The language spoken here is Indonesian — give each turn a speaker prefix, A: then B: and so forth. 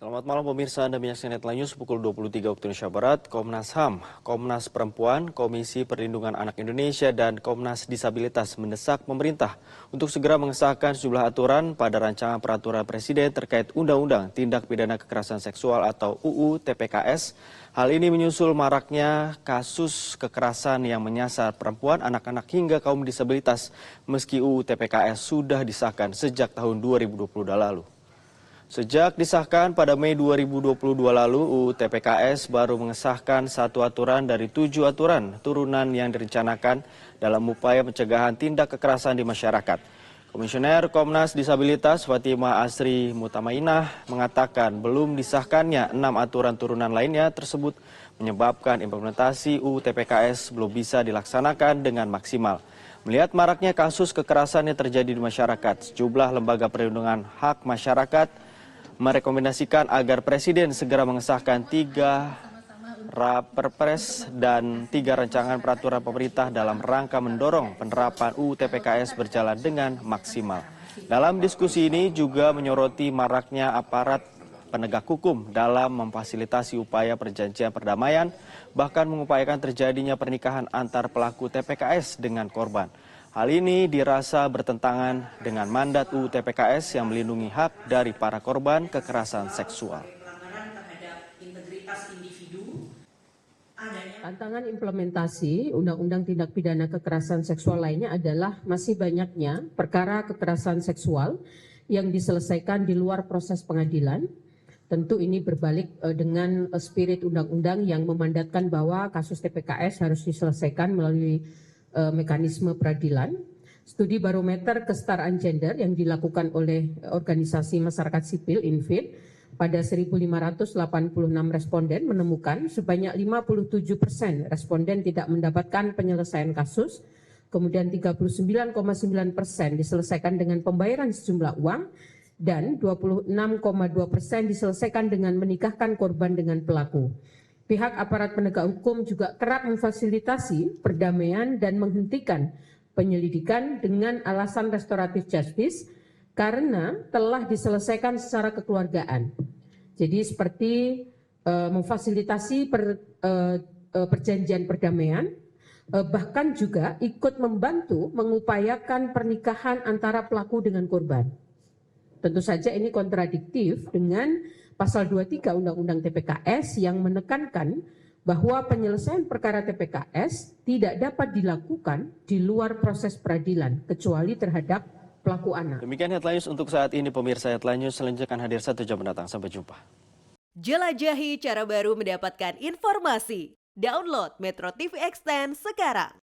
A: Selamat malam pemirsa, Anda menyaksikan Headline News pukul 23 waktu Indonesia Barat. Komnas HAM, Komnas Perempuan, Komisi Perlindungan Anak Indonesia, dan Komnas Disabilitas mendesak pemerintah untuk segera mengesahkan sejumlah aturan pada rancangan peraturan Presiden terkait Undang-Undang Tindak Pidana Kekerasan Seksual atau UU TPKS. Hal ini menyusul maraknya kasus kekerasan yang menyasar perempuan, anak-anak hingga kaum disabilitas meski UU TPKS sudah disahkan sejak tahun 2022 lalu. Sejak disahkan pada Mei 2022 lalu, UU TPKS baru mengesahkan satu aturan dari 7 aturan turunan yang direncanakan dalam upaya pencegahan tindak kekerasan di masyarakat. Komisioner Komnas Disabilitas Fatima Asri Mutamainah mengatakan belum disahkannya 6 aturan turunan lainnya tersebut menyebabkan implementasi UU TPKS belum bisa dilaksanakan dengan maksimal. Melihat maraknya kasus kekerasan yang terjadi di masyarakat, sejumlah lembaga perlindungan hak masyarakat merekomendasikan agar Presiden segera mengesahkan 3 Perpres dan 3 rancangan peraturan pemerintah dalam rangka mendorong penerapan UU TPKS berjalan dengan maksimal. Dalam diskusi ini juga menyoroti maraknya aparat penegak hukum dalam memfasilitasi upaya perjanjian perdamaian, bahkan mengupayakan terjadinya pernikahan antar pelaku TPKS dengan korban. Hal ini dirasa bertentangan dengan mandat UU TPKS yang melindungi hak dari para korban kekerasan seksual.
B: Tantangan implementasi Undang-Undang Tindak Pidana Kekerasan Seksual lainnya adalah masih banyaknya perkara kekerasan seksual yang diselesaikan di luar proses pengadilan. Tentu ini berbalik dengan spirit undang-undang yang memandatkan bahwa kasus TPKS harus diselesaikan melalui mekanisme peradilan. Studi barometer kesetaraan gender yang dilakukan oleh organisasi masyarakat sipil INFIT pada 1.586 responden menemukan sebanyak 57% responden tidak mendapatkan penyelesaian kasus, kemudian 39,9% diselesaikan dengan pembayaran sejumlah uang, dan 26,2% diselesaikan dengan menikahkan korban dengan pelaku. Pihak aparat penegak hukum juga kerap memfasilitasi perdamaian dan menghentikan penyelidikan dengan alasan restoratif justice karena telah diselesaikan secara kekeluargaan. Jadi seperti memfasilitasi perjanjian perdamaian, bahkan juga ikut membantu mengupayakan pernikahan antara pelaku dengan korban. Tentu saja ini kontradiktif dengan Pasal 23 Undang-Undang TPKS yang menekankan bahwa penyelesaian perkara TPKS tidak dapat dilakukan di luar proses peradilan kecuali terhadap pelaku anak.
A: Demikian Headline News untuk saat ini pemirsa. Headline News selanjutnya akan hadir 1 jam mendatang. Sampai jumpa.
C: Jelajahi cara baru mendapatkan informasi. Download Metro TV Extend sekarang.